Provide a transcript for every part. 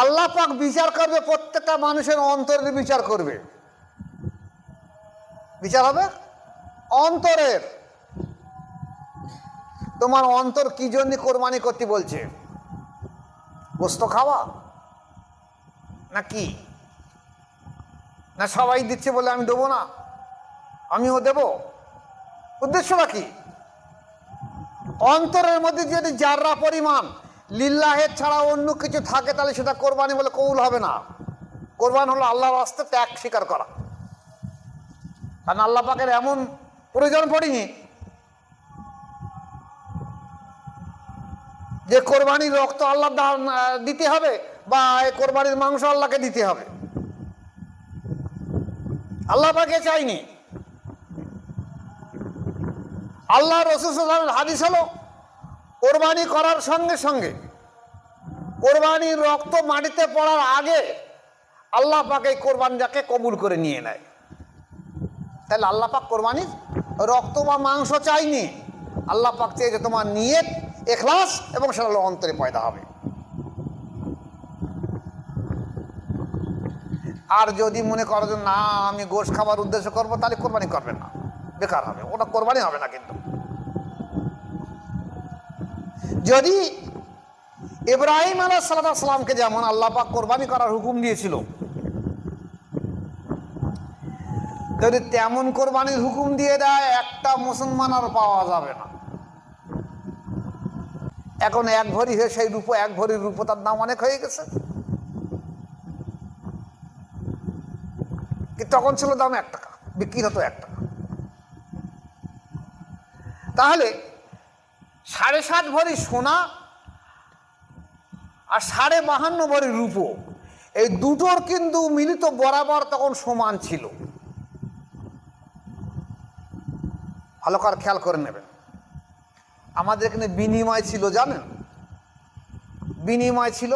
আল্লাহ পাক বিচার করবে, প্রত্যেকটা মানুষের অন্তরের বিচার করবে। বিচার হবে অন্তরের। তোমার অন্তর কি জন্য কোরবানি করতে বলছে? গোস্ত খাওয়া না কি? না সবাই দিচ্ছে বলে আমি দেবো না, আমিও দেব? উদ্দেশ্যটা কি? অন্তরের মধ্যে যদি যাররা পরিমাণ লিল্লাহের ছাড়া অন্য কিছু থাকে, তাহলে সেটা কোরবানি বলে কবুল হবে না। কোরবান হলো আল্লাহর রাস্তে ত্যাগ স্বীকার করা। কারণ আল্লাহ পাকের এমন প্রয়োজন পড়েনি যে কোরবানির রক্ত আল্লাহ দিতে হবে বা এই কোরবানির মাংস আল্লাহকে দিতে হবে। আল্লাহ পাকে চাইনি। আল্লাহ রাসূল সাল্লাল্লাহু আলাইহি ওয়াসাল্লামের হাদিস হলো, কোরবানি করার সঙ্গে সঙ্গে কোরবানির রক্ত মাটিতে পড়ার আগে আল্লাহ পাক এই কোরবানিটাকে কবুল করে নিয়ে নেয়। তাহলে আল্লাহ পাক কোরবানির রক্ত বা মাংস চাইনি, আল্লাহ পাক চেয়েছে তোমার নিয়ত, ইখলাস এবং সেটা হলো অন্তরে পয়দা হবে। আর যদি মনে করো যে না আমি গোশ খাবার উদ্দেশ্য করবো, তাহলে কোরবানি করবেন না, বেকার হবে, ওটা কোরবানি হবে না। কিন্তু যদি ইব্রাহিম আলাইহিস সালামকে যেমন আল্লাহ পাক কোরবানি করার হুকুম দিয়েছিল, যদি তেমন কোরবানির হুকুম দিয়ে দেয়, একটা মুসলমান আর পাওয়া যাবে না। এখন এক ভরি হয়ে সেই রূপো, এক ভরির রূপো তার দাম অনেক হয়ে গেছে। তখন ছিল দাম 1 টাকা, বিক্রি হতো 1 টাকা। তাহলে 7.5 ভরি সোনা আর 52.5 ভরি রূপো, এই দুটোর কিন্তু মিলিত বরাবর তখন সমান ছিল। ভালো করে খেয়াল করে নেবেন। আমাদের এখানে বিনিময় ছিল, জানেন? বিনিময় ছিল,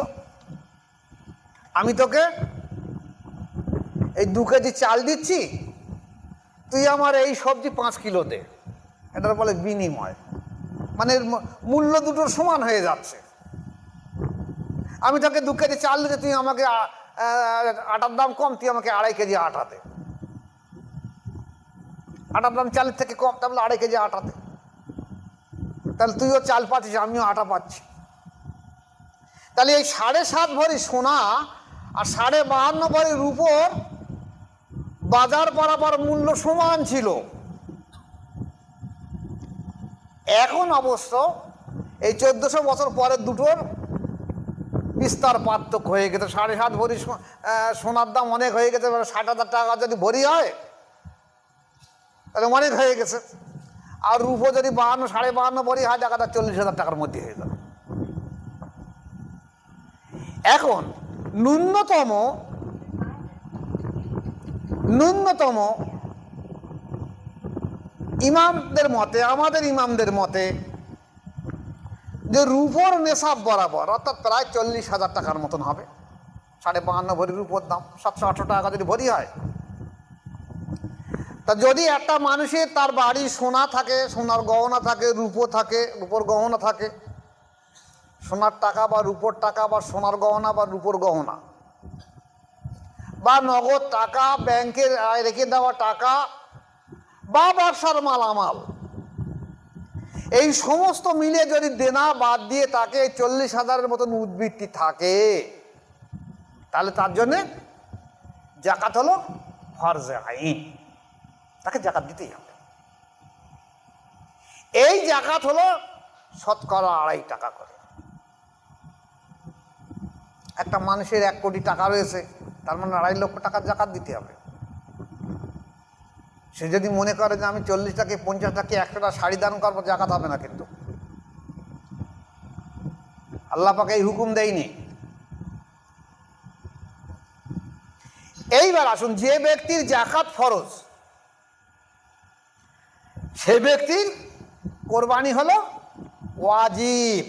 আমি তোকে এই 2 কেজি চাল দিচ্ছি, তুই আমার এই সবজি 5 কিলো দে। এটার বলে বিনিময়। মানে মূল্য দুটোর সমান হয়ে যাচ্ছে। আমি তোকে 2 কেজি চাল দিতে, তুই আমাকে আটার দাম কম, তুই আমাকে 2.5 কেজি আটা দে। আটার দাম চালের থেকে কম, তাহলে 2.5 কেজি আটা দে। তাহলে তুইও চাল পাচ্ছিস, আমিও আটা পাচ্ছি। তাহলে এই 7.5 ভরি সোনা আর 52.5 ভরি রূপোর বাজার বরাবর মূল্য সমান ছিল। এখন অবশ্য এই 1400 বছর পরের দুটোর বিস্তার পার্থক্য হয়ে গেছে। 7.5 ভরি সোনার দাম অনেক হয়ে গেছে। 60,000 টাকা যদি ভরি হয় তাহলে অনেক হয়ে গেছে। আর রূপো যদি 52-52.5 ভরি হয়, টাকাটা 40,000 টাকার মধ্যে হয়ে যাবে। এখন ন্যূনতম ইমামদের মতে, আমাদের ইমামদের মতে, যে রূপোর নেশাব বরাবর, অর্থাৎ প্রায় 40,000 টাকার মতন হবে। 52.5 ভরি রূপোর দাম 700-800 টাকা যদি ভরি হয়, তা যদি একটা মানুষের তার বাড়ি সোনা থাকে, সোনার গহনা থাকে, রূপো থাকে, রূপোর গহনা থাকে, সোনার টাকা বা রূপোর টাকা বা সোনার গহনা বা রূপোর গহনা বা নগদ টাকা, ব্যাংকে রেখে দেওয়া টাকা বা ব্যবসার মালামাল, এই সমস্ত মিলে যদি দেনা বাদ দিয়ে তাকে 40,000-এর মতন উদ্বৃত্তি থাকে, তাহলে তার জন্যে জাকাত হলো ফরজে আইন, তাকে জাকাত দিতেই হবে। এই জাকাত হলো শতকরা 2.5 টাকা করে। একটা মানুষের 1 কোটি টাকা রয়েছে, তার মানে 2.5 লক্ষ টাকার জাকাত দিতে হবে। সে যদি মনে করে যে আমি 40 টাকা 50 টাকা 100টা শাড়ি দান করবো, জাকাত হবে না। কিন্তু আল্লাহ পাক এই হুকুম দেয়নি। এইবার আসুন, যে ব্যক্তির জাকাত ফরজ, সে ব্যক্তির কোরবানি হলো ওয়াজিব।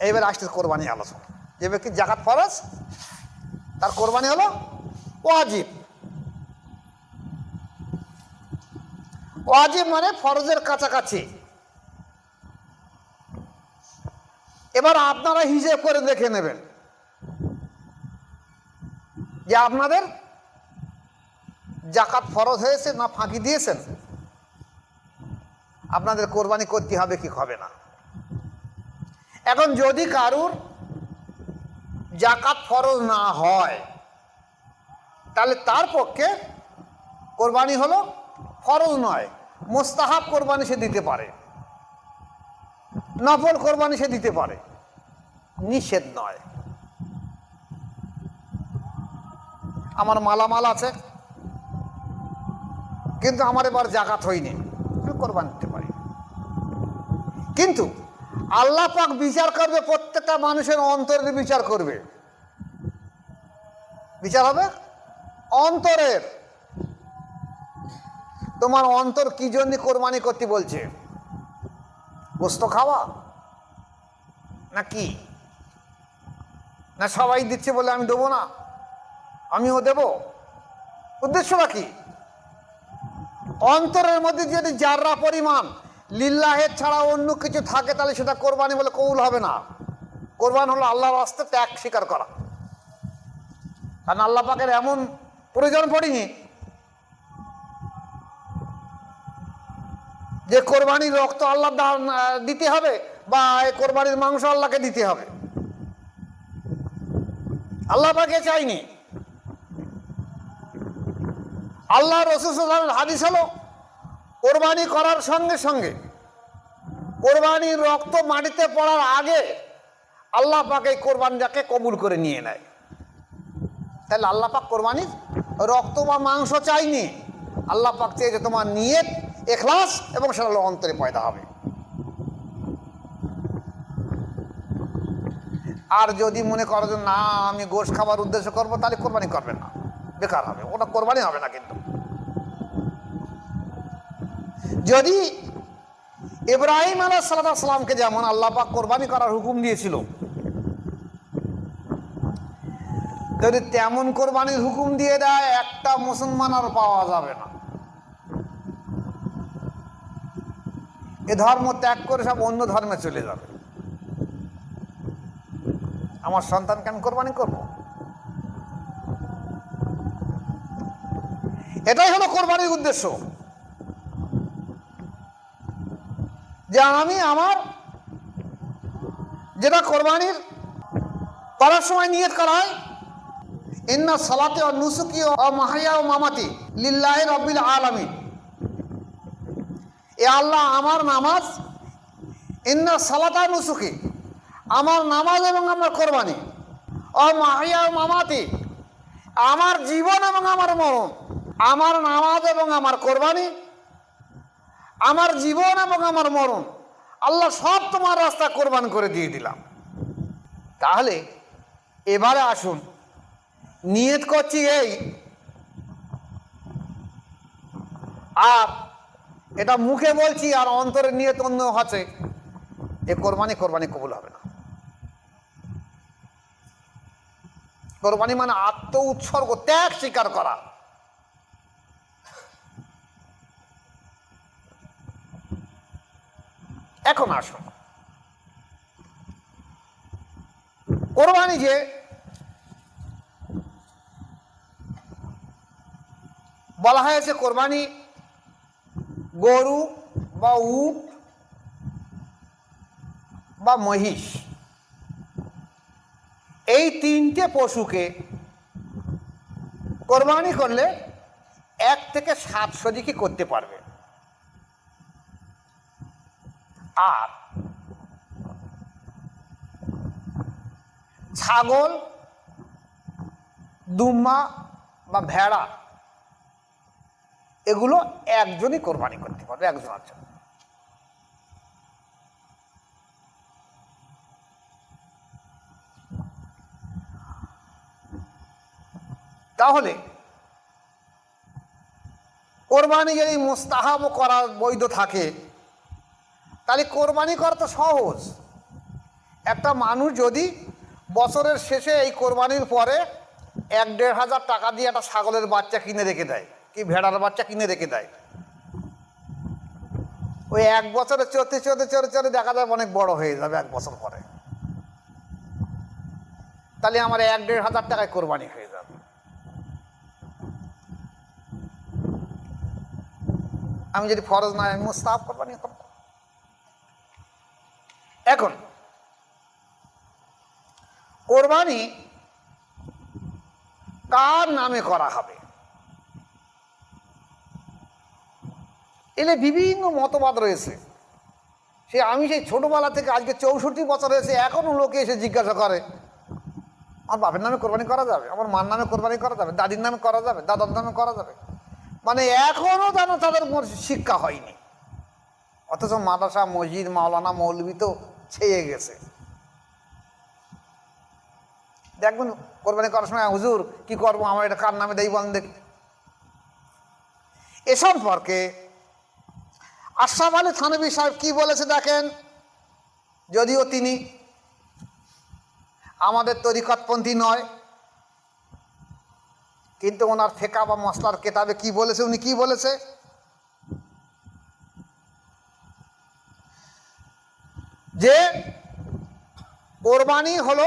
এইবার আসছে কোরবানি আলোচনা। যে ব্যক্তির জাকাত ফরজ, তার কোরবানি হলো ওয়াজিব। ওয়াজিব মানে ফরজের কাছাকাছি। এবার আপনারা হিসেব করে দেখে নেবেন যে আপনাদের জাকাত ফরজ হয়েছে না ফাঁকি দিয়েছেন, আপনাদের কোরবানি করতে হবে কি হবে না। এখন যদি কারুর জাকাত ফরজ না হয় তাহলে তার পক্ষে কোরবানি হলো ফরজ নয়, মুস্তাহাব কোরবানি সে দিতে পারে, নফল কোরবানি সে দিতে পারে, নিষেধ নয়। আমার মালামাল আছে কিন্তু আমার এবার জাকাত হয়নি, কোরবানি দিতে পারি। কিন্তু আল্লাহ পাক বিচার করবে, প্রত্যেকটা মানুষের অন্তরের বিচার করবে। বিচার হবে অন্তরের। তোমার অন্তর কি জন্য কোরবানি করতে বলছে? গোস্ত খাওয়া না কি? না সবাই দিচ্ছে বলে আমি দেবো না, আমিও দেব? উদ্দেশ্যটা কি? অন্তরের মধ্যে যদি যাররা পরিমাণ লিল্লাহের ছাড়া অন্য কিছু থাকে তাহলে সেটা কোরবানি বলে কবুল হবে না। কোরবান হলো আল্লাহর রাস্তায় ত্যাগ স্বীকার করা। কারণ আল্লাহ পাকের এমন প্রয়োজন পড়েনি যে কোরবানির রক্ত আল্লাহ দিতে হবে বা এই কোরবানির মাংস আল্লাহকে দিতে হবে। আল্লাহ পাকে চাইনি। আল্লাহ রাসূল সাল্লাল্লাহু আলাইহি ওয়াসাল্লামের হাদিস হলো কোরবানি করার সঙ্গে সঙ্গে কোরবানির রক্ত মাটিতে পড়ার আগে আল্লাহ পাক এই কোরবানিটাকে কবুল করে নিয়ে নেয়। তাহলে আল্লাহ পাক কোরবানির রক্ত বা মাংস চাইনি, আল্লাহ পাক চেয়েছে তোমার নিয়ত, ইখলাস এবং সেটা হলো অন্তরে পয়দা হবে। আর যদি মনে করো যে না আমি গোশত খাবার উদ্দেশ্য করবো, তাহলে কোরবানি করবেন না, বেকার হবে, ওটা কোরবানি হবে না। কিন্তু যদি ইব্রাহিম আলাইহিস সালামকে যেমন আল্লাহ পাক কোরবানি করার হুকুম দিয়েছিল, যদি তেমন কোরবানির হুকুম দিয়ে দেয় একটা মুসলমান আর পাওয়া যাবে না। এ ধর্ম ত্যাগ করে সব অন্য ধর্মে চলে যাবে। আমার সন্তানকে আমি কোরবানি করব, এটাই হলো কোরবানির উদ্দেশ্য। যে আমি আমার যেটা কোরবানির করার সময় নিয়ত করা হয়, ইন্না সালাতি ওয়া নুসুকি ওয়া মাহইয়া ওয়া মামাতি লিল্লাহি রাব্বিল আলামিন। এ আল্লাহ আমার নামাজ, ইন্না সালাতা নুসুকি, আমার নামাজ এবং আমার কোরবানি, ও মাহইয়া ওয়া মামাতি, আমার জীবন এবং আমার মরণ, আমার নামাজ এবং আমার কোরবানি, আমার জীবন এবং আমার মরণ, আল্লাহ সব তোমার রাস্তা কোরবান করে দিয়ে দিলাম। তাহলে এবারে আসুন, নিয়ত করছি এই, আর এটা মুখে বলছি আর অন্তরের নিয়ত অন্য হচ্ছে, এ কোরবানি কবুল হবে না। কোরবানি মানে আত্ম উৎসর্গ, ত্যাগ স্বীকার করা। এখন আসুন, কোরবানি যে বলা হয়েছে, কোরবানি গরু বা উট বা মহিষ, এই তিনটে পশুকে কোরবানি করলে 1 থেকে 700 দিকে করতে পারবে। আর ছাগল, দুম্বা বা ভেড়া, এগুলো একজনই কোরবানি করতে পারবে, একজনের জন্য। তাহলে কোরবানি যদি মুস্তাহাব করা বৈধ থাকে তাহলে কোরবানি করা তো সহজ। একটা মানুষ যদি বছরের শেষে এই কোরবানির পরে 1-1.5 হাজার টাকা দিয়ে একটা ছাগলের বাচ্চা কিনে রেখে দেয়, কি ভেড়ার বাচ্চা কিনে রেখে দেয়, ওই 1 বছরে চড়তে দেখা যায় অনেক বড় হয়ে যাবে 1 বছর পরে, তাহলে আমার 1-1.5 হাজার টাকায় কোরবানি হয়ে যাবে। আমি যদি ফরজ নয় আমি মুস্তাহাব কোরবানি করব। এখন কোরবানি কার নামে করা হবে, এলে বিভিন্ন মতবাদ রয়েছে। আমি সেই ছোটবেলা থেকে আজকে 64 বছর হয়েছে, এখনো লোকে এসে জিজ্ঞাসা করে আমার বাপের নামে কোরবানি করা যাবে, আমার মার নামে কোরবানি করা যাবে, দাদির নামে করা যাবে, দাদার নামে করা যাবে, মানে এখনো যেন তাদের শিক্ষা হয়নি। অথচ মাদ্রাসা, মসজিদ, মাওলানা, মৌলবি তো ছেয়ে গেছে। দেখবেন কোরবানি করার সময় হুজুর কি করবো, আমার এটা কার নামে দেই বলেন দেখি। এ সম্পর্কে আশরাফ আলী থানভী সাহেব কি বলেছে দেখেন। যদিও তিনি আমাদের তরিকতপন্থী নয়, কিন্তু ওনার ফিকহ বা মসলার কিতাবে কি বলেছে, উনি কি বলেছে, যে কোরবানি হলো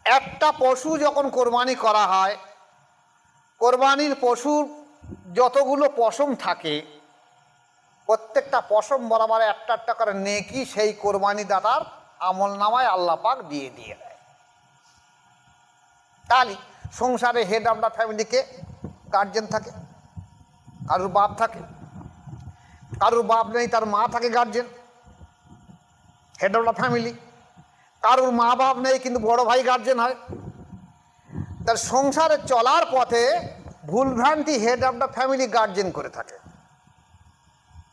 একটা পশু যখন কোরবানি করা হয়, কোরবানির পশুর যতগুলো পশম থাকে প্রত্যেকটা পশম বরাবর একটা একটা করে নেকি সেই কোরবানি দাতার আমল নামায় আল্লাহ পাক দিয়ে দেয়। তাহলে সংসারে হেড অফ দ্য ফ্যামিলিকে গার্জেন থাকে, কারুর বাপ থাকে, কারুর বাপ নেই তার মা থাকে guardian, head of the family. কারুর মা বাপ নেই কিন্তু বড় ভাই গার্জেন হয়। তার সংসারে চলার পথে ভুলভ্রান্তি head of the family guardian করে থাকে,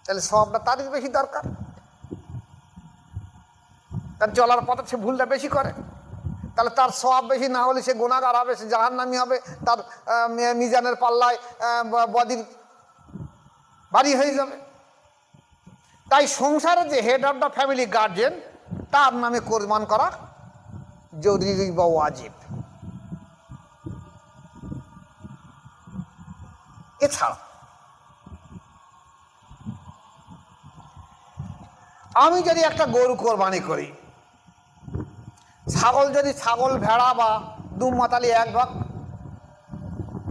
তাহলে সবটা তারই বেশি দরকার। তার চলার পথে সে ভুলটা বেশি করে, তাহলে তার সওয়াব বেশি না হলে সে গুনাহগার হবে, সে জাহান্নামী হবে, তার মিজানের পাল্লায় বদির ভারী হয়ে যাবে। তাই সংসারে যে head of the family guardian তার নামে কোরবান করা জরুরি বা ওয়াজিব। এছাড়া আমি যদি একটা গরু কোরবানি করি, ছাগল যদি ছাগল, ভেড়া বা দুমাতালি এক ভাগ,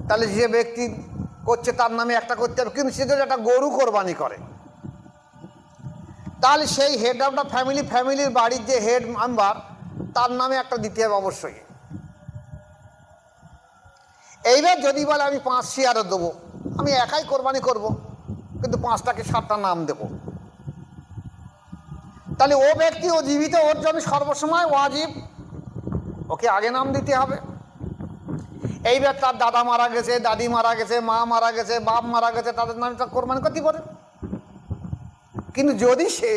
তাহলে যে ব্যক্তি করছে তার নামে একটা করতে হবে। কিন্তু সে যদি একটা গরু কোরবানি করে তাহলে সেই হেড অফ দ্য ফ্যামিলি, ফ্যামিলির বাড়ির যে হেড মেম্বার তার নামে একটা দিতে হবে অবশ্যই। এইবার যদি বলে আমি 5 শেয়ারে দেবো, আমি একাই কোরবানি করব, কিন্তু 5টাকে 7টা নাম দেব, তাহলে ও ব্যক্তি ও জীবিত, ওর জন্য সর্বসময় ওয়াজিব, ওকে আগে নাম দিতে হবে। এইবার তার দাদা মারা গেছে, দাদি মারা গেছে, মা মারা গেছে, বাপ মারা গেছে, তাদের নামে তার কোরবানি করতে পারে। কিন্তু যদি সে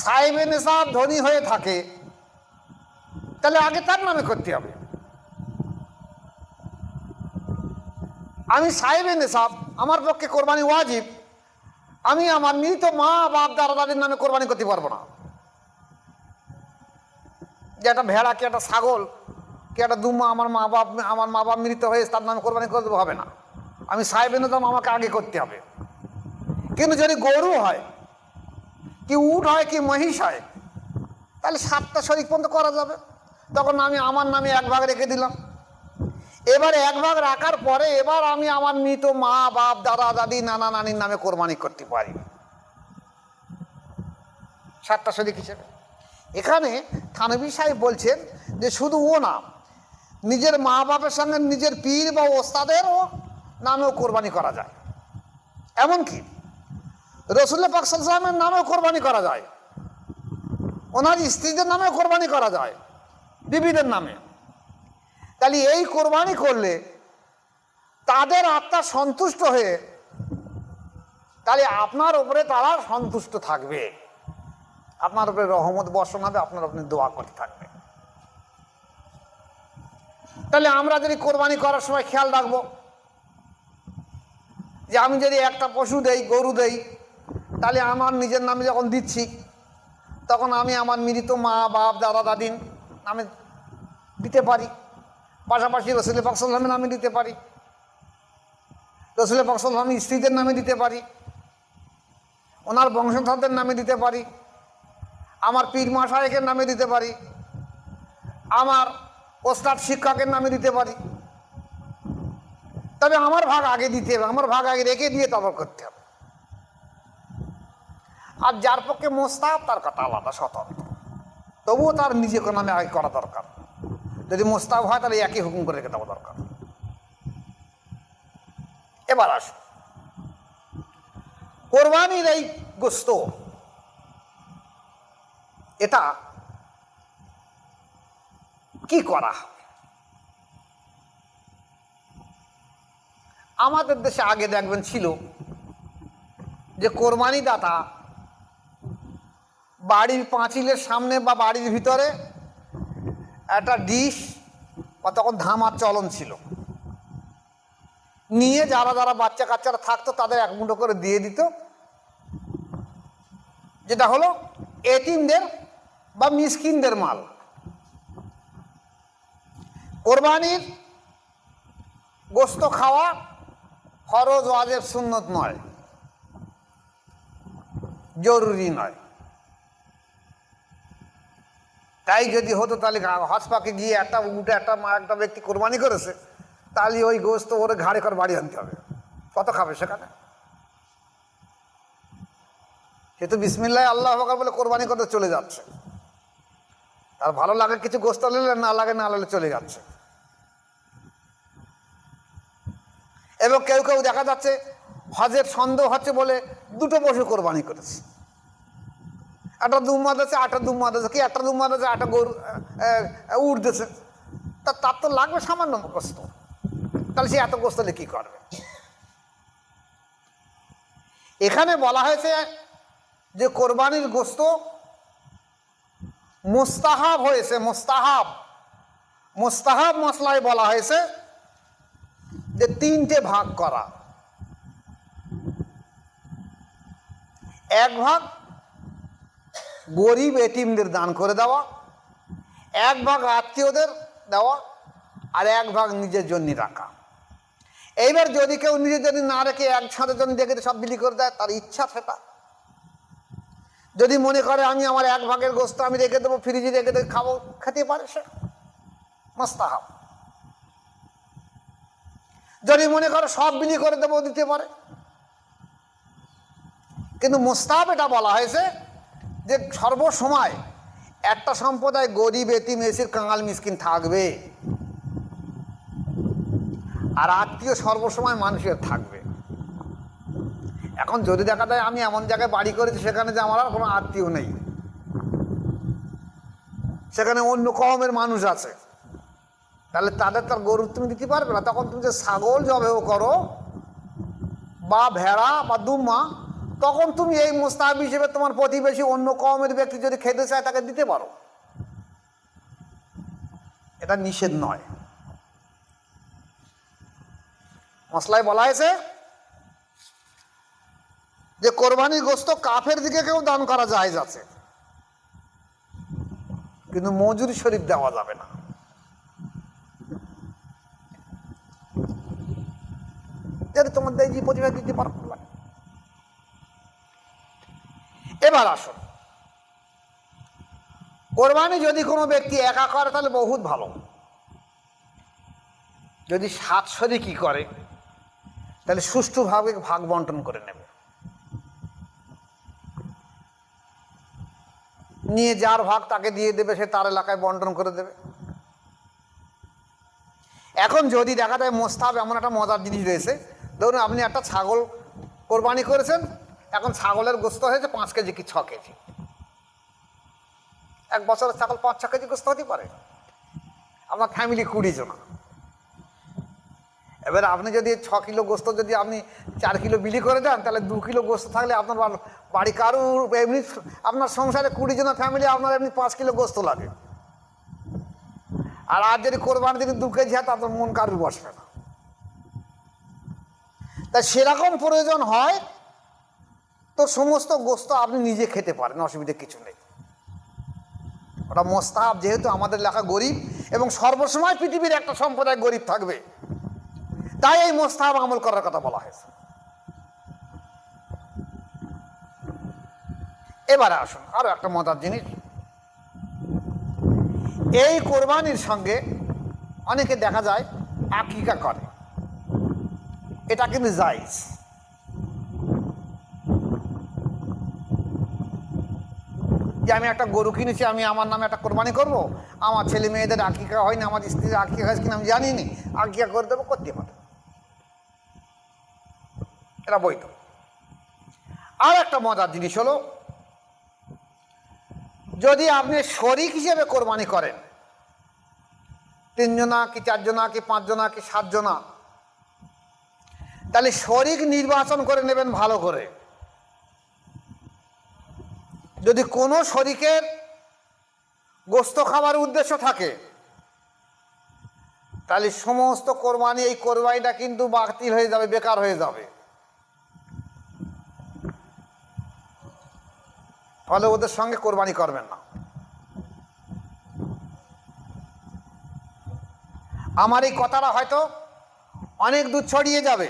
সাহেবে নেশাব ধনী হয়ে থাকে তাহলে আগে তার নামে করতে হবে। আমি সাহেবে নেশাব, আমার পক্ষে কোরবানি ওয়াজিব, আমি আমার মৃত মা বাপ দাদা দাদির নামে কোরবানি করতে পারবো না। যে একটা ভেড়া কি একটা ছাগল কি একটা দুমা আমার মা বাপ মৃত হয়ে তার নামে কোরবানি করে দেবো, হবে না। আমি সাহেবে নেশাব আমাকে আগে করতে হবে। কিন্তু যদি গরু হয় কি উট হয় কি মহিষ হয় তাহলে 7টা শরীক পর্যন্ত করা যাবে, তখন আমি আমার নামে 1 ভাগ রেখে দিলাম। এবার 1 ভাগ রাখার পরে এবার আমি আমার মৃত মা বাপ দাদা দাদি নানা নানির নামে কোরবানি করতে পারি 7টা শরীক হিসেবে। এখানে থানভী সাহেব বলছেন যে শুধু ও না, নিজের মা বাপের সঙ্গে নিজের পীর বা ওস্তাদেরও নামেও কোরবানি করা যায়। এমনকি রাসূলুল্লাহ পাক সাল্লাল্লাহু আলাইহি ওয়াসাল্লামের নামেও কোরবানি করা যায়, ওনার স্ত্রীদের নামেও কোরবানি করা যায়, বিবিদের নামে। তাহলে এই কোরবানি করলে তাদের আত্মা সন্তুষ্ট হয়ে তাহলে আপনার উপরে তারা সন্তুষ্ট থাকবে, আপনার উপরে রহমত বর্ষণ হবে, আপনার উপরে দোয়া করতে থাকবে। তাহলে আমরা যদি কোরবানি করার সময় খেয়াল রাখবো যে আমি যদি একটা পশু দেই, গরু দেই, তাহলে আমার নিজের নামে যখন দিচ্ছি তখন আমি আমার মৃত মা বাপ দাদা দাদির নামে দিতে পারি, পাশাপাশি রাসূলুল্লাহ পাক সাল্লাল্লাহু আলাইহি ওয়াসাল্লামের নামে দিতে পারি, রাসূলুল্লাহ পাক সাল্লাল্লাহু আলাইহি ওয়াসাল্লামের স্ত্রীদের নামে দিতে পারি, ওনার বংশধরদের নামে দিতে পারি, আমার পীর মাশায়েখের নামে দিতে পারি, আমার ওস্তাদ শিক্ষকের নামে দিতে পারি। তবে আমার ভাগ আগে দিতে হবে, আমার ভাগ আগে রেখে দিয়ে তারপর করতে হবে। আর যার পক্ষে মোস্তাহাব তার কথা আলাদা, স্বতন্ত্র, তবুও তার নিজেকে নামে আগে করা দরকার। যদি মোস্তাহাব হয় তাহলে একই হুকুম করে রেখে দেওয়া দরকার। এবার আসুন, কোরবানির এই গোস্ত এটা কি করা? আমাদের দেশে আগে দেখবেন ছিল যে কোরবানি দাতা বাড়ির পাঁচিলের সামনে বা বাড়ির ভিতরে একটা ডিশ বা তখন ধামার চলন ছিল, নিয়ে যারা যারা বাচ্চা কাচ্চারা থাকতো তাদের এক মুঠো করে দিয়ে দিত, যেটা হলো এতিমদের বা মিসকিনদের মাল। কোরবানির গোস্ত খাওয়া ফরজ, ওয়াজিব, সুন্নত নয়, জরুরি নয়। তাই যদি হতো তাহলে হজ পাকে গিয়ে একটা উঠে একটা ব্যক্তি কোরবানি করেছে, তাহলে ওই গোস্ত ওরে ঘাড়ে করে বাড়ি আনতে হবে। কত খাবে সেখানে? সে তো বিসমিল্লাহ আল্লাহু আকবার বলে কোরবানি করতে চলে যাচ্ছে, তার ভালো লাগে কিছু গোস্ত নিলে, না লাগে না নিলে চলে যাচ্ছে। এবং কেউ কেউ দেখা যাচ্ছে হজের সন্দেহ হচ্ছে বলে দুটো পশু কোরবানি করেছে, একটা দুম্মাদ আছে, একটা দুম্মাদ আছে, কি একটা দুম্মাদ আছে, একটা গরু উঠতেছে, তার তো লাগবে সামান্য গোস্ত, তাহলে সে এত গোস্ত কি করবে? এখানে বলা হয়েছে যে কোরবানির গোস্ত মুস্তাহাব হয়েছে, মুস্তাহাব মুস্তাহাব মশলায় বলা হয়েছে যে তিনটে ভাগ করা। এক ভাগ গরিব এতিমদের দান করে দেওয়া, এক ভাগ আত্মীয়দের দেওয়া, আর এক ভাগ নিজের জন্য রাখা। এইবার যদি কেউ নিজের জন্য না রেখে একসাথে জন্য দেখে সব বিলি করে দেয়, তার ইচ্ছা সেটা। যদি মনে করে আমি আমার এক ভাগের গোস্ত আমি রেখে দেবো, ফ্রিজে রেখে দেবো, খাবো, খেতে পারে, সে মুস্তাহাব। যদি মনে করে সব বিলি করে দেবো, দিতে পারে। কিন্তু মুস্তাহাব এটা বলা হয়েছে যে সর্বসময় একটা সম্প্রদায় গরিব এতিম এসির কাঙাল মিসকিন থাকবে, আর আত্মীয় সর্বসময় মানুষের থাকবে। এখন যদি দেখা যায় আমি এমন জায়গায় বাড়ি করেছি সেখানে যে আমার আর কোনো আত্মীয় নেই, সেখানে অন্য কওমের মানুষ আছে, তাহলে তাদের তার গরু তুমি দিতে পারবে না। তখন তুমি যে ছাগল জবেহ করো বা ভেড়া বা দুম্মা, তখন তুমি এই মুস্তাহাব হিসেবে তোমার প্রতিবেশী অন্য কওমের ব্যক্তি যদি খেতে চায় তাকে দিতে পারো, এটা নিষেধ নয়। মশলায় বলা হয়েছে যে কোরবানির গোস্ত কাফের দিকে কেউ দান করা জায়েজ আছে, কিন্তু মজুরি শরীফ দেওয়া যাবে না। যদি তোমার দেয় যে প্রতিভা দিতে পারো। এবার আসুন, কোরবানি যদি কোনো ব্যক্তি একা করে তাহলে বহুত ভালো। যদি 7 শরিকি করে তাহলে সুষ্ঠুভাবে ভাগ বন্টন করে নেবে, নিয়ে যার ভাগ তাকে দিয়ে দেবে, সে তার এলাকায় বন্টন করে দেবে। এখন যদি দেখা যায় মোস্তাহাব এমন একটা মজার জিনিস রয়েছে, ধরুন আপনি একটা ছাগল কোরবানি করেছেন, এখন ছাগলের গোস্ত হয়েছে 5 কেজি কি 6 কেজি। এক বছরের ছাগল 5-6 কেজি গোস্ত হতে পারে, আপনার ফ্যামিলি 20 জন। এবার আপনি যদি 6 কিলো গোস্ত যদি আপনি 4 কিলো বিলি করে দেন, তাহলে 2 কিলো গোস্ত থাকলে আপনার বাড়ি কারু এমনি আপনার সংসারে 20 জনের ফ্যামিলি, আপনার এমনি 5 কিলো গোস্ত লাগে। আর আজ যদি কোরবানি যদি 2 কেজি হয়, আপনার মন কারুর বসবে না। তাই সেরকম প্রয়োজন হয় তো সমস্ত গোস্ত আপনি নিজে খেতে পারেন, অসুবিধা কিছু নেই। ওটা মুস্তাহাব, যেহেতু আমাদের এলাকা গরিব এবং সর্বসময় পৃথিবীর একটা সম্প্রদায় গরিব থাকবে, তাই এই মুস্তাহাব আমল করার কথা বলা হয়েছে। এবারে আসুন আরো একটা মজার জিনিস, এই কোরবানির সঙ্গে অনেকে দেখা যায় আকিকা করে। এটা কিন্তু জায়েজ। যে আমি একটা গরু কিনেছি, আমি আমার নামে একটা কোরবানি করব, আমার ছেলে মেয়েদের আকিকা হয়নি, আমার স্ত্রীর আকিকা হয়েছে কিনা আমি জানি নি, আকিকা করে দেবো, করতে পারে, এটা বৈধ। আর একটা মজার জিনিস হলো, যদি আপনি শরিক হিসেবে কোরবানি করেন, 3 জনা কি 4 জনা কি 5 জনা কি 7 জনা, তাহলে শরিক নির্বাচন করে নেবেন ভালো করে। যদি কোনো শরিকের গোস্ত খাবার উদ্দেশ্য থাকে, তাহলে সমস্ত কোরবানি, এই কোরবানিটা কিন্তু বাতিল হয়ে যাবে, বেকার হয়ে যাবে। ফলে ওদের সঙ্গে কোরবানি করবেন না। আমার এই কথাটা হয়তো অনেক দূর ছড়িয়ে যাবে।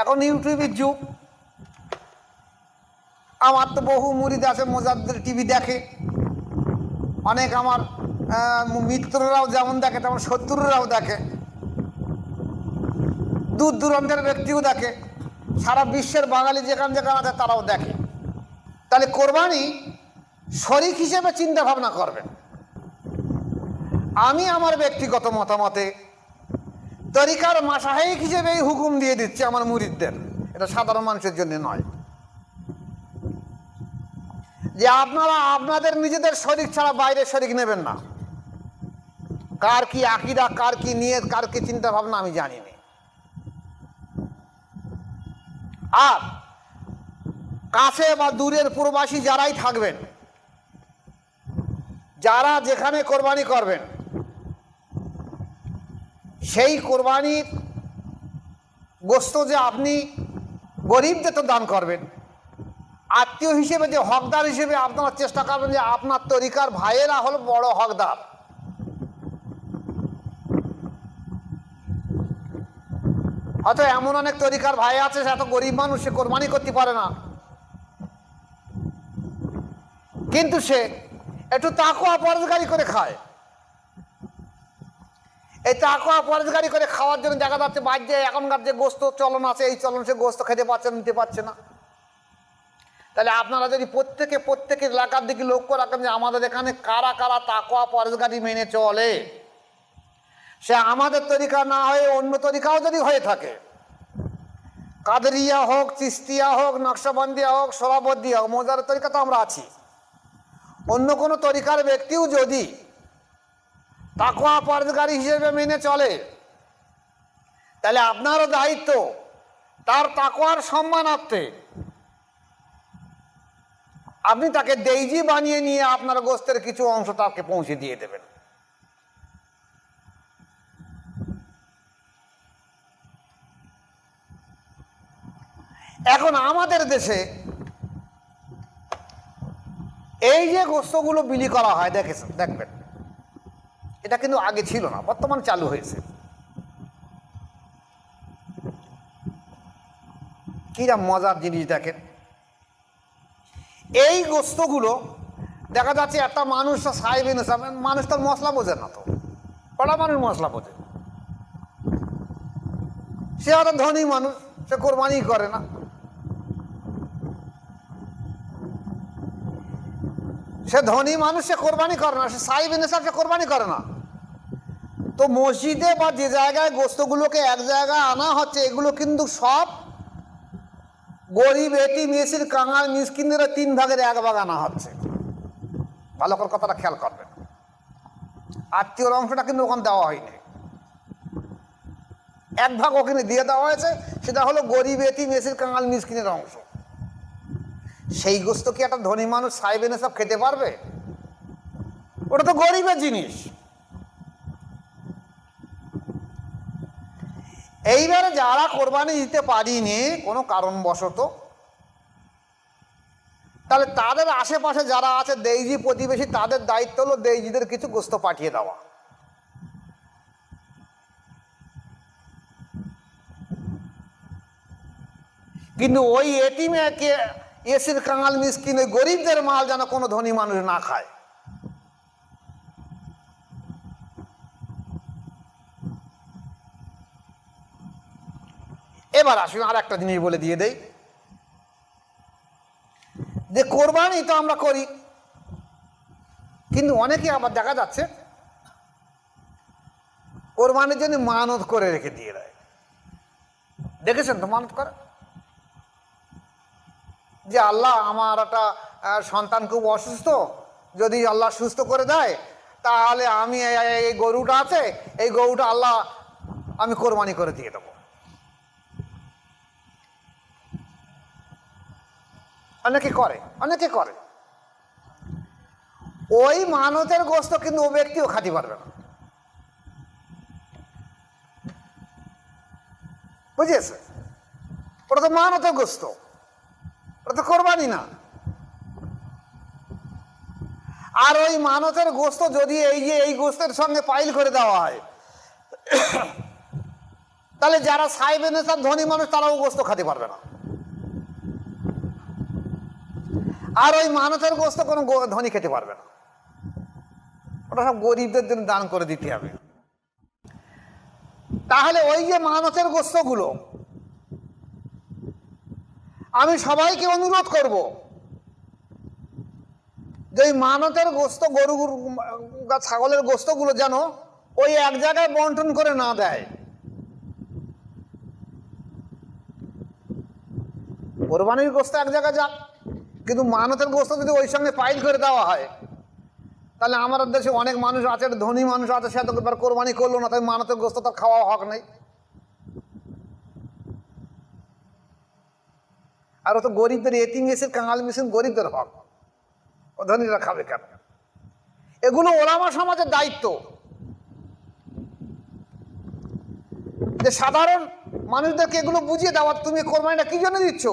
এখন ইউটিউবের যুগ, আমার তো বহু মুরিদ আছে, মোজাদ্দের টিভি দেখে, অনেক আমার মিত্ররাও যেমন দেখে তেমন শত্রুরাও দেখে, দূর দূরান্তের ব্যক্তিও দেখে, সারা বিশ্বের বাঙালি যেখানে যেখানে আছে তারাও দেখে। তাহলে কোরবানি শরিক হিসেবে চিন্তা ভাবনা করবেন। আমি আমার ব্যক্তিগত মতামতে তরিকার মাশায়েখ হিসেবে এই হুকুম দিয়ে দিচ্ছি আমার মুরিদদের, এটা সাধারণ মানুষের জন্য নয়, যে আপনারা আপনাদের নিজেদের শরিক ছাড়া বাইরের শরিক নেবেন না। কার কি আকীদা, কার কি নিয়ত, কার কি চিন্তা ভাবনা আমি জানি না। আর কাছে বা দূরের প্রবাসী যারাই থাকবেন, যারা যেখানে কোরবানি করবেন, সেই কোরবানির গোস্ত যে আপনি গরিবদের তো দান করবেন, আত্মীয় হিসেবে যে হকদার হিসেবে আপনারা চেষ্টা করবেন যে আপনার তরিকার ভাইয়েরা হলো বড় হকদার। হয়তো এমন অনেক তরিকার ভাই আছে, সে এত গরিব মানুষ, সে কোরবানি করতে পারে না, কিন্তু সে একটু তাকওয়া পরহেজগারি করে খায়। এই তাকওয়া পরহেজগারি করে খাওয়ার জন্য দেখা যাচ্ছে বাড়িতে এখনকার যে গোস্ত চলন আছে, এই চলন, সে গোস্ত খেতে পারছে, নিতে পারছে না। তাহলে আপনারা যদি প্রত্যেকে এলাকার দিকে লক্ষ্য রাখেন যে আমাদের এখানে কারা কারা তাকওয়া পরহেজগারি মেনে চলে, সে আমাদের তরিকা না হয়ে অন্য তরিকাও যদি হয়ে থাকে, কাদরিয়া হোক, চিস্তিয়া হোক, নকশবন্দিয়া হোক, সোহরাবর্দিয়া হোক, মোজার তরিকা তো আমরা আছি, অন্য কোনো তরিকার ব্যক্তিও যদি তাকওয়া পরহেজগারি হিসেবে মেনে চলে, তাহলে আপনারও দায়িত্ব তার তাকওয়ার সম্মানার্থে আপনি তাকে দেইজি বানিয়ে নিয়ে আপনার গোস্তের কিছু অংশ তাকে পৌঁছে দিয়ে দেবেন। এখন আমাদের দেশে এই যে গোস্তগুলো বিলি করা হয়, দেখবেন এটা কিন্তু আগে ছিল না, বর্তমানে চালু হয়েছে। কিরম মজার জিনিস দেখেন, এই গোস্তগুলো দেখা যাচ্ছে একটা মানুষ সাহেবেন, মানুষ তার মশলা বোঝে না, তো বড় মানুষ মশলা বোঝে, সে হয়তো ধনী মানুষ, সে কোরবানি করে না, সে ধনী মানুষ, সে কোরবানি করে না, সে সাহেবেন সাহেব, সে কোরবানি করে না। তো মসজিদে বা যে জায়গায় গোস্তগুলোকে এক জায়গায় আনা হচ্ছে, এগুলো কিন্তু সব গরিব, এতিম, এসির, কাঙাল, মিসকিনদের 3 ভাগের 1 ভাগ আনা হচ্ছে। ভালো করে কথাটা খেয়াল করবেন, আত্মীয়র অংশটা কিন্তু ওখানে দেওয়া হয়নি, 1 ভাগ ওখানে দিয়ে দেওয়া হয়েছে, সেটা হলো গরিব, এতিম, এসির, কাঙাল, মিসকিনের অংশ। সেই গোস্ত কি একটা ধনী মানুষ সাহেবেন সব খেতে পারবে? ওটা তো গরিবের জিনিস। এইবারে যারা কোরবানি দিতে পারিনি কোনো কারণবশত, তাহলে তাদের আশেপাশে যারা আছে দেইজি প্রতিবেশী, তাদের দায়িত্ব হলো দেইজিদের কিছু গোস্ত পাঠিয়ে দেওয়া। কিন্তু ওই এতিমে এসির, কাঙাল, মিসকিন, ওই গরিবদের মাল যেন কোনো ধনী মানুষ না খায়। এবার আসুন আর একটা জিনিস বলে দিয়ে দেই, যে কোরবানি তো আমরা করি, কিন্তু অনেকে আবার দেখা যাচ্ছে কোরবানির জন্য মানত করে রেখে দিয়ে দেয়। দেখেছেন তো মানত করে, যে আল্লাহ আমার একটা সন্তান খুব অসুস্থ, যদি আল্লাহ সুস্থ করে দেয় তাহলে আমি এই গরুটা আছে, এই গরুটা আল্লাহ আমি কোরবানি করে দিয়ে দেবো। অনেকে করে, অনেকে করে। ওই মানতের গোস্ত কিন্তু ও ব্যক্তিও খাতে পারবে না, বুঝেছে? ওটা তো মানতের গোস্ত, ওটা তো কোরবানি না। আর ওই মানতের গোস্ত যদি এই গোস্তের সঙ্গে পাইল করে দেওয়া হয়, তাহলে যারা সাহেব নেতার ধনী মানুষ তারাও গোস্ত খেতে পারবে না। আর ওই মানতের গোস্ত কোনো ধনী খেতে পারবে না, ওটা সব গরিবদের জন্য দান করে দিতে হবে। তাহলে ওই যে মানতের গোস্তগুলো, আমি সবাইকে অনুরোধ করব যে ওই মানতের গোস্ত, গরু ছাগলের গোস্তগুলো যেন ওই এক জায়গায় বন্টন করে না দেয়। কোরবানির গোস্ত এক জায়গায় যাক, কিন্তু মানতের গোস্ত যদি ওই সঙ্গে পাইল করে দেওয়া হয়, তাহলে আমাদের দেশে অনেক মানুষ আছে, ধনী মানুষ আছে, সে তো কোরবানি করলো না, তাই মানতের গোস্ত তার খাওয়া হক নেই। আর ও তো গরিবদের এতিম এসির কাঙাল মিছিল গরিবদের হক, ও ধনীরা খাবে কেন? এগুলো ওলামা সমাজের দায়িত্ব, যে সাধারণ মানুষদেরকে এগুলো বুঝিয়ে দেওয়া, তুমি কোরবানিটা কি জন্য দিচ্ছ।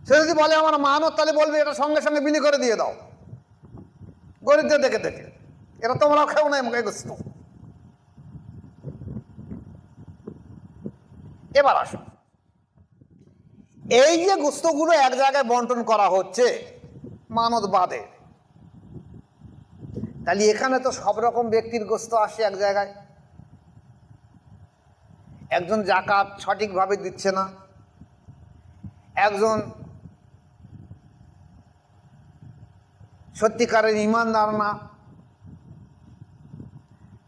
সে যদি বলে আমার মানত, তাহলে বলবে এটা সঙ্গে সঙ্গে বিলি করে দিয়ে দাও গরিবদের দেখে দেখে, এটা তোমরা খেও না আমাকে গোস্ত। এবার আসো, এই যে গোস্তগুলো এক জায়গায় বন্টন করা হচ্ছে মানত বাদে, তাহলে এখানে তো সব রকম ব্যক্তির গোস্ত আসে এক জায়গায়। একজন জাকাত সঠিকভাবে দিচ্ছে না, একজন সত্যিকারের ঈমানদার না,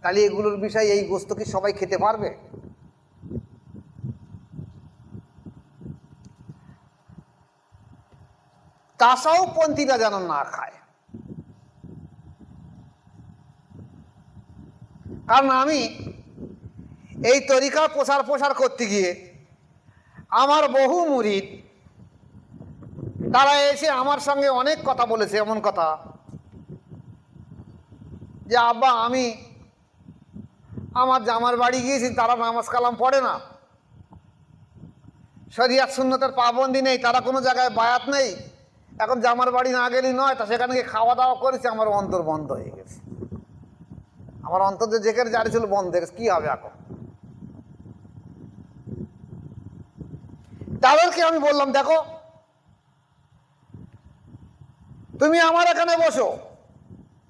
তাহলে এগুলোর বিষয়ে এই গোস্ত কি সবাই খেতে পারবে? তাসাউপপন্থীরা যেন না খায়। কারণ আমি এই তরিকার প্রসার করতে গিয়ে আমার বহু মুরিদ তারা এসে আমার সঙ্গে অনেক কথা বলেছে, এমন কথা যে আব্বা আমি আমার জামার বাড়ি গিয়েছি, তারা নামাজ কালাম পড়ে না, শরিয়াত সুন্নতের পাবন্দি নেই, তারা কোনো জায়গায় বায়াত নেই, এখন জামার বাড়ি না গেলেই নয়, তা সেখানে গিয়ে খাওয়া দাওয়া করেছে, আমার অন্তর বন্ধ হয়ে গেছে, আমার অন্তর যে জেকের জারি ছিল বন্ধ হয়ে গেছে, কি হবে এখন? তাদেরকে আমি বললাম, দেখো তুমি আমার এখানে বসো,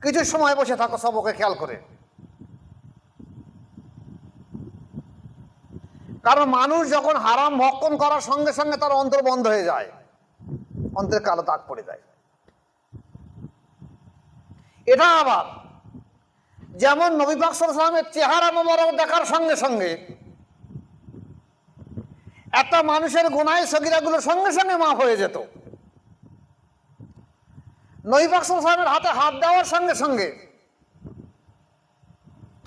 কিছু সময় বসে থাকো সবকে খেয়াল করে, কারণ মানুষ যখন হারাম ভক্ষণ করার সঙ্গে সঙ্গে তার অন্তর বন্ধ হয়ে যায়, অন্তরে কালো দাগ পড়ে যায়। এটা আবার যেমন নবী পাক সাল্লাল্লাহু আলাইহি ওয়াসাল্লামের চেহারা মোবারক দেখার সঙ্গে সঙ্গে একটা মানুষের গুনাহ সগীরাগুলো সঙ্গে সঙ্গে মাফ হয়ে যেত। নবী পাক সাল্লাল্লাহু আলাইহি ওয়াসাল্লামের হাতে হাত দেওয়ার সঙ্গে সঙ্গে,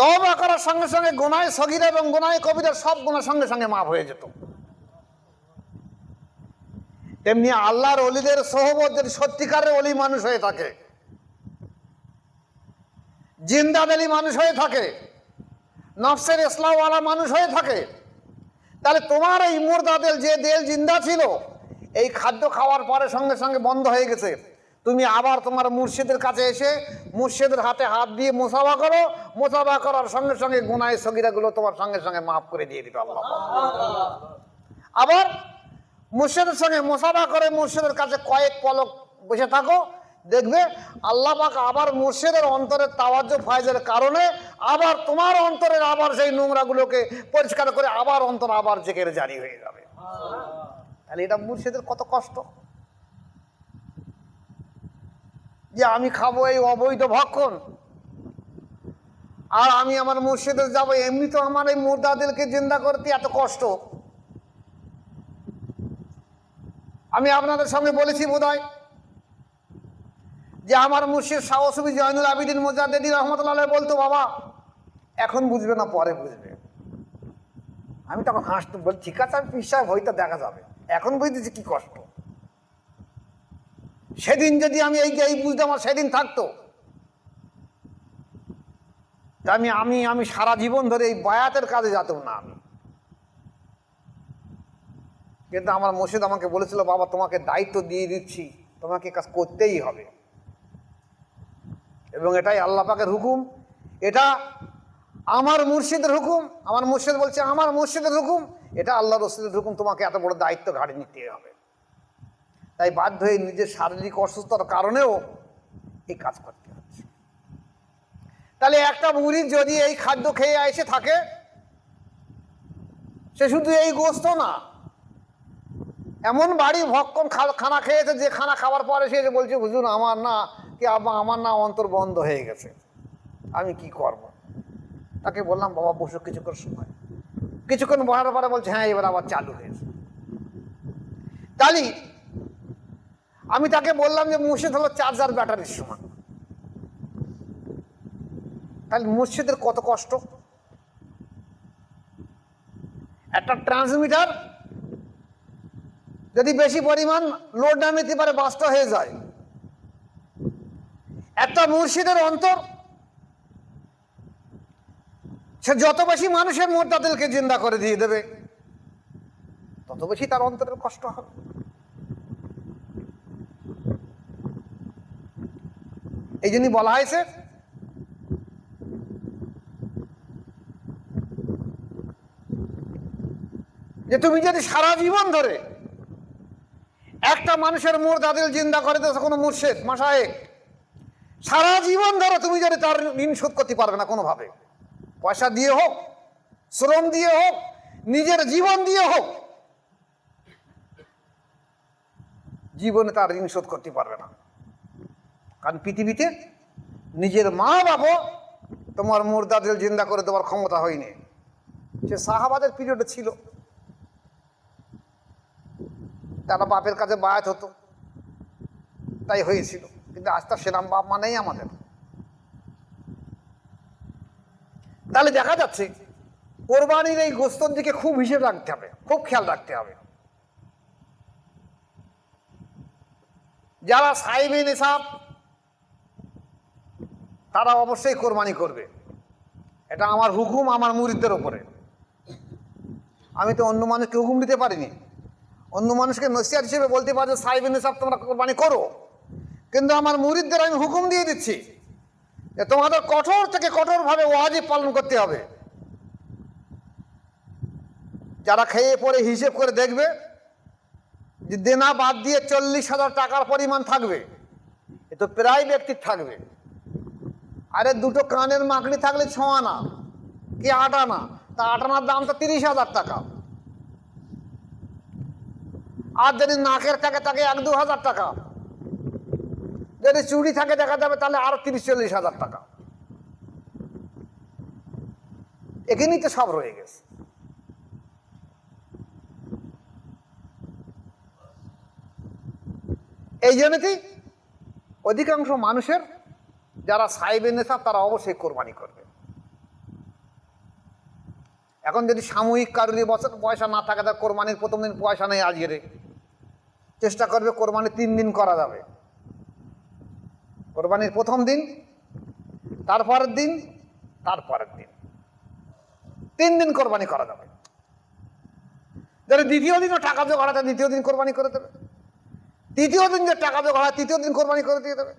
তওবা করার সঙ্গে সঙ্গে গুনাহ সগীরা এবং গুনাহ কবিরার সব গুনাহ সঙ্গে সঙ্গে মাফ হয়ে যেত। তেমনি আল্লাহর ওলিদের সোহবত যদি সত্যিকারের ওলি মানুষ হয়ে থাকে, জিন্দাদেলি মানুষ হয়ে থাকে, নফসের ইসলামওয়ালা মানুষ হয়ে থাকে, তাহলে তোমার এই মুর্দাদেল যে দেল জিন্দা ছিল, এই খাদ্য খাওয়ার পরে সঙ্গে সঙ্গে বন্ধ হয়ে গেছে, তুমি আবার তোমার মুর্শিদের কাছে এসে মুর্শিদের হাতে হাত দিয়ে মুসাফা করো, মুসাফা করার সঙ্গে সঙ্গে গুনাহ সগীরাগুলো তোমার সঙ্গে সঙ্গে মাফ করে দিয়ে দিবে আল্লাহ। আবার মুর্শিদের সঙ্গে মুসাফা করে মুর্শিদের কাছে কয়েক পলক বসে থাকো, দেখবে আল্লাহ পাক আবার মুর্শিদের অন্তরের তাওয়াজ্জু ফায়জের কারণে আবার তোমার অন্তরের আবার সেই নোংরাগুলোকে পরিষ্কার করে আবার অন্তর আবার জেকের জারি হয়ে যাবে। তাহলে এটা মুর্শিদের কত কষ্ট যে আমি খাবো এই অবৈধ ভক্ষণ, আর আমি আমার মুর্শিদে যাবো। এমনি তো আমার এই মুর্দাদেরকে জিন্দা করতে এত কষ্ট। আমি আপনাদের সঙ্গে বলেছি বোধহয় যে আমার মুর্শিদ শাহ সুফি জয়নুল আবিদিন মুজাদ্দিদি রহমতুল্লাহ বলতো, বাবা এখন বুঝবে না পরে বুঝবে। আমি তখন হাসতে বলি, ঠিক আছে আমি পীর সাহেব হইতে দেখা যাবে, এখন বুঝতেছি কি কষ্ট। সেদিন যদি আমি এই বুঝতে আমার সেদিন থাকতো, আমি সারা জীবন ধরে এই বায়াতের কাজে যেতাম না আমি। কিন্তু আমার মুর্শিদ আমাকে বলেছিল, বাবা তোমাকে দায়িত্ব দিয়ে দিচ্ছি, তোমাকে কাজ করতেই হবে। এবং এটাই আল্লাহ পাকের হুকুম, এটা আমার মুর্শিদের হুকুম। আমার মুর্শিদ বলছে আমার মুর্শিদের হুকুম, এটা আল্লাহ রসুলের হুকুম, তোমাকে এত বড় দায়িত্ব ঘাড়ে নিতে হবে। তাই বাধ্য হয়ে নিজের শারীরিক অসুস্থতার কারণেও এই কাজ করতে হচ্ছে। তাহলে একটা মুরিদ যদি এই খাদ্য খেয়ে এসে থাকে, সে শুধু এই গোস্ত না, এমন বাড়ি ভক্ষণ খানা খেয়েছে যে খানা খাওয়ার পরে সে বলছে, হুজুর আমার না কি আমার না অন্তর বন্ধ হয়ে গেছে, আমি কি করব। তাকে বললাম, বাবা বসো কিছুক্ষণ সময়। কিছুক্ষণ বসার পরে বলছে, হ্যাঁ এবার আবার চালু হয়েছে। তাহলে আমি তাকে বললাম যে মুর্শিদ হলো চার্জার ব্যাটারির সমান। তাহলে মুর্শিদের কত কষ্ট। একটা ট্রান্সমিটার যদি বেশি পরিমাণ লোড না নিতে পারে, বাস্ট হয়ে যায়। একটা মুর্শিদের অন্তর, সে যত বেশি মানুষের মুর্দাদেরকে জিন্দা করে দিয়ে দেবে, তত বেশি তার অন্তরের কষ্ট হবে। এই জন্যই বলা হয়েছে যে তুমি যদি সারা জীবন ধরে একটা মানুষের মুর্দাদিল জিন্দা করে দিয়েছো কোনো মুর্শিদ মাশায়েখ, সারা জীবন ধরে তুমি যদি তার ঋণ শোধ করতে পারবে না কোনোভাবে, পয়সা দিয়ে হোক, শ্রম দিয়ে হোক, নিজের জীবন দিয়ে হোক, জীবনে তার ঋণ শোধ করতে পারবে না। কারণ পৃথিবীতে নিজের মা বাবা তোমার মুর্দাদিল জিন্দা করে দেওয়ার ক্ষমতা হয়নি। সে সাহাবাদের পিরিয়ডে ছিল, তারা বাপের কাছে বায়াত হতো, তাই হয়েছিল। কিন্তু আজ তার সেরাম বাপ মা নেই আমাদের। তাহলে দেখা যাচ্ছে কোরবানির এই গোস্তর দিকে খুব হিসেব রাখতে হবে, খুব খেয়াল রাখতে হবে। যারা সাইবে নিসাব তারা অবশ্যই কোরবানি করবে, এটা আমার হুকুম আমার মুরিদদের ওপরে। আমি তো অন্য মানুষকে হুকুম দিতে পারিনি, অন্য মানুষকে নসিহত হিসেবে বলতে পারি যে সাইবে নিসাব তোমরা কোরবানি করো, কিন্তু আমার মুরিদদের আমি হুকুম দিয়ে দিচ্ছি যে তোমাদের কঠোর থেকে কঠোরভাবে ওয়াজিব পালন করতে হবে। যারা খেয়ে পরে হিসেব করে দেখবে যে দেনা বাদ দিয়ে 40,000 টাকার পরিমাণ থাকবে, এ তো প্রায় ব্যক্তির থাকবে। আরে দুটো কানের মাকড়ি থাকলে 6 আনা কি 8 আনা, তা 8 আনার দাম তো 30,000 টাকা। আর যদি নাকের থাকে তাকে 1-2 হাজার টাকা, যদি চুড়ি থাকে দেখা যাবে তাহলে আরো 30-40 হাজার টাকা। এখানেই তো সব রয়ে গেছে। এই জন্যই অধিকাংশ মানুষের যারা সাইবে নেশাব তারা অবশ্যই কোরবানি করবে। এখন যদি সাময়িক কারোর বছর পয়সা না থাকে, তার কোরবানির প্রথম দিন পয়সা নেই, আজকের চেষ্টা করবে কোরবানি 3 দিন করা যাবে। কোরবানির প্রথম দিন, তারপরের দিন, তারপরের দিন, 3 দিন কোরবানি করা যাবে। যদি দ্বিতীয় দিনও টাকা জোগাড় হয়, দ্বিতীয় দিন কোরবানি করে দেবে। তৃতীয় দিন যে টাকা জোগাড় হয়, তৃতীয় দিন কোরবানি করে দিয়ে দেবে।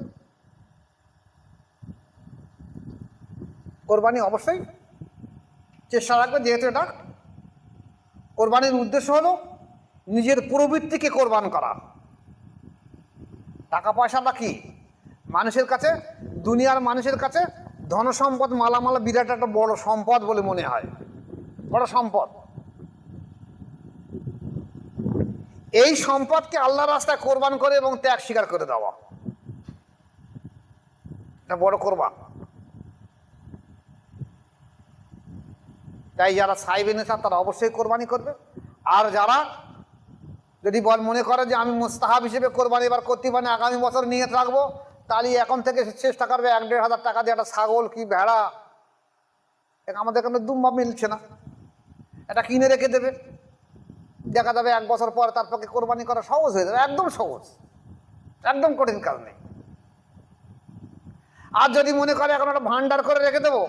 কোরবানি অবশ্যই চেষ্টা রাখবে, যেহেতু এটা কোরবানির উদ্দেশ্য হলো নিজের প্রবৃত্তিকে কোরবান করা। টাকা পয়সাটা কি মানুষের কাছে, দুনিয়ার মানুষের কাছে ধনসম্পদ মালামাল বিরাট একটা বড় সম্পদ বলে মনে হয়, বড় সম্পদ। এই সম্পদকে আল্লাহর রাস্তায় কোরবান করে এবং ত্যাগ স্বীকার করে দেওয়া, এটা বড় কোরবান। তাই যারা সাইবে নেশা তারা অবশ্যই কোরবানি করবে। আর যারা যদি মনে করে যে আমি মুস্তাহাব হিসেবে কোরবানি এবার করতে পারি, আগামী বছর নিয়ে রাখবো, তাহলে এখন থেকে চেষ্টা করবে 1-1.5 টাকা দিয়ে একটা ছাগল কি ভেড়া, আমাদের এখানে দুম্বা মিলছে না, এটা কিনে রেখে দেবে। দেখা যাবে 1 বছর পর তার পক্ষে কোরবানি করা সহজ হয়ে যাবে, একদম সহজ, একদম কঠিন কাজ নেই। আর যদি মনে করে এখন একটা ভান্ডার করে রেখে দেবো,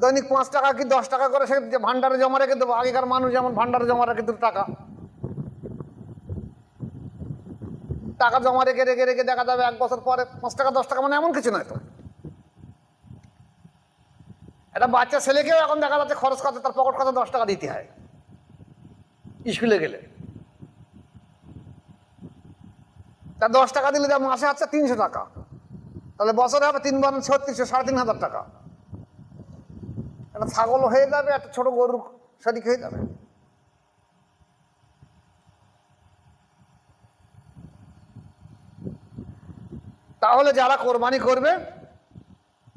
দৈনিক 5 টাকা কি 10 টাকা করে সে ভান্ডারে জমা রেখে দেবো। আগেকার মানুষ যেমন ভান্ডারে জমা রেখে দিত টাকা জমা রেখে রেখে রেখে দেখা যাবে 1 বছর পরে 5 টাকা 10 টাকা, মানে এমন কিছু নয় তো। একটা বাচ্চা ছেলেকেও এখন দেখা যাচ্ছে খরচ করতে তার পকেট কত 10 টাকা দিতে হয় স্কুলে গেলে। তার 10 টাকা দিলে যা মাসে হচ্ছে 300 টাকা, তাহলে বছরে হবে 3 বার 3600, 3,500 টাকা। একটা ছাগল হয়ে যাবে, একটা ছোট গরুর শরিক হয়ে যাবে। তাহলে যারা কোরবানি করবে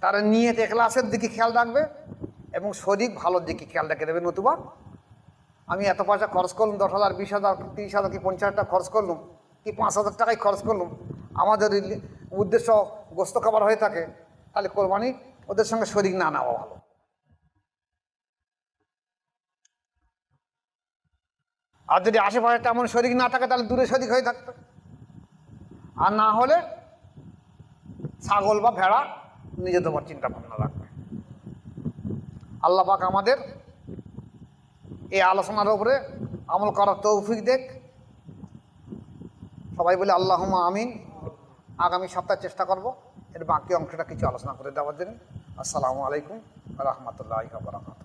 তারা নিয়ত ইখলাসের দিকে খেয়াল রাখবে এবং শরীর ভালোর দিকে খেয়াল রেখে দেবে। নতুবা আমি এত পয়সা খরচ করলাম, 10,000, 20,000, 30,000 কি 50,000 টাকা খরচ করলাম, কি 5,000 টাকাই খরচ করলাম, আমাদের উদ্দেশ্য গোস্ত খাবার হয়ে থাকে, তাহলে কোরবানি ওদের সঙ্গে শরীক না নেওয়া ভালো। আর যদি আশেপাশে তেমন শরীক না থাকে তাহলে দূরে শরীক হয়ে থাকবে। আর না হলে ছাগল বা ভেড়া নিজে দেওয়ার চিন্তা ভাবনা রাখবে। আল্লাহ পাক আমাদের এই আলোচনার উপরে আমল করার তৌফিক দেখ। সবাই বলে আল্লাহুম্মা আমিন। আগামী সপ্তাহে চেষ্টা করব এর বাকি অংশটা কিছু আলোচনা করে দেওয়ার জন্য। আসসালামু আলাইকুম ওয়া রাহমাতুল্লাহি ওয়া বারাকাতুহু।